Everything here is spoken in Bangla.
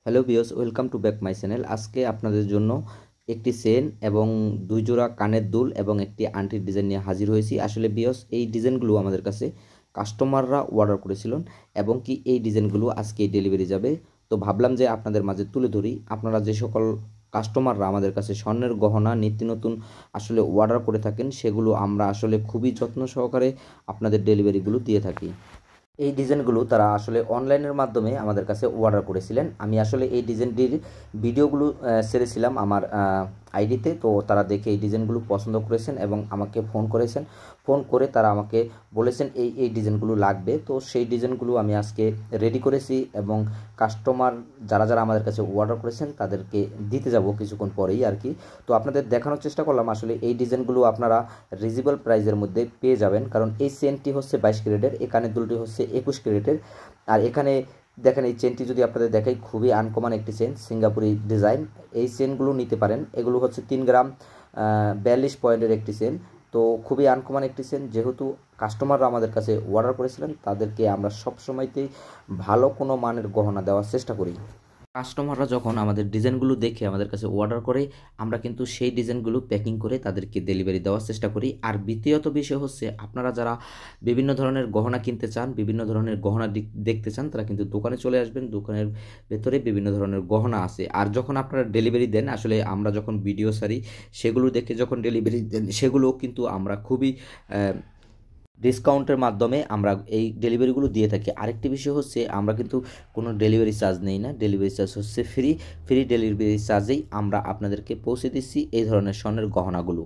Hello viewers, welcome to back my channel. আজকে আপনাদের জন্য একটি চেন এবং দুই জোড়া কানের দুল এবং একটি আংটির ডিজাইন নিয়ে হাজির হয়েছি। আসলে ভিউয়ার্স, এই ডিজাইনগুলো আমাদের কাছে কাস্টমাররা অর্ডার করেছিলেন এবং কি এই ডিজাইনগুলো আজকে ডেলিভারি যাবে। তো ভাবলাম যে আপনাদের মাঝে তুলে ধরি। আপনারা যে সকল কাস্টমাররা আমাদের কাছে স্বর্ণের গহনা নিত্য নতুন আসলে অর্ডার করে থাকেন, সেগুলো আমরা আসলে খুবই যত্ন সহকারে আপনাদের ডেলিভারিগুলো দিয়ে থাকি। এই ডিজাইনগুলো তারা আসলে অনলাইনের মাধ্যমে আমাদের কাছে অর্ডার করেছিলেন। আমি আসলে এই ডিজাইনটির ভিডিওগুলো ছেড়েছিলাম আমার আইডিতে। তো তারা দেখে এই ডিজাইনগুলো পছন্দ করেছেন এবং আমাকে ফোন করেছেন। ফোন করে তারা আমাকে বলেছেন এই ডিজাইনগুলো লাগবে। তো সেই ডিজাইনগুলো আমি আজকে রেডি করেছি এবং কাস্টমার যারা যারা আমাদের কাছে অর্ডার করেছেন তাদেরকে দিতে যাব কিছুক্ষণ পরেই আর কি। তো আপনাদের দেখানোর চেষ্টা করলাম আসলে এই ডিজাইনগুলো আপনারা রিজনেবল প্রাইসের মধ্যে পেয়ে যাবেন, কারণ এই চেনটি হচ্ছে 22 ক্যারেটের, এই কানের দুলটি হচ্ছে 21 ক্যারেটের। আর এখানে দেখেন, এই চেনটি যদি আপনাদের দেখাই, খুবই আনকমন একটি চেন, সিঙ্গাপুরি ডিজাইন। এই চেনগুলো নিতে পারেন। এগুলো হচ্ছে 3 গ্রাম 42 পয়েন্টের একটি চেন। তো খুবই আনকমন একটি চেন। যেহেতু কাস্টমাররা আমাদের কাছে অর্ডার করেছিলেন, তাদেরকে আমরা সবসময়তেই ভালো কোনো মানের গহনা দেওয়ার চেষ্টা করি। কাস্টমাররা যখন আমাদের ডিজাইনগুলো দেখে আমাদের কাছে অর্ডার করে, আমরা কিন্তু সেই ডিজাইনগুলো প্যাকিং করে তাদেরকে ডেলিভারি দেওয়ার চেষ্টা করি। আর দ্বিতীয়ত বিষয় হচ্ছে, আপনারা যারা বিভিন্ন ধরনের গহনা কিনতে চান, বিভিন্ন ধরনের গহনা দেখতে চান, তারা কিন্তু দোকানে চলে আসবেন। দোকানের ভেতরে বিভিন্ন ধরনের গহনা আছে। আর যখন আপনারা ডেলিভারি দেন, আসলে আমরা যখন ভিডিও সারি, সেগুলো দেখে যখন ডেলিভারি দেন, সেগুলো কিন্তু আমরা খুবই ডিসকাউন্টের মাধ্যমে আমরা এই ডেলিভারিগুলো দিয়ে থাকি। আরেকটি বিষয় হচ্ছে, আমরা কিন্তু কোনো ডেলিভারি চার্জ নেই না। ডেলিভারি চার্জ হচ্ছে ফ্রি ডেলিভারি চার্জেই আমরা আপনাদেরকে পৌঁছে দিচ্ছি এই ধরনের স্বর্ণের গহনাগুলো।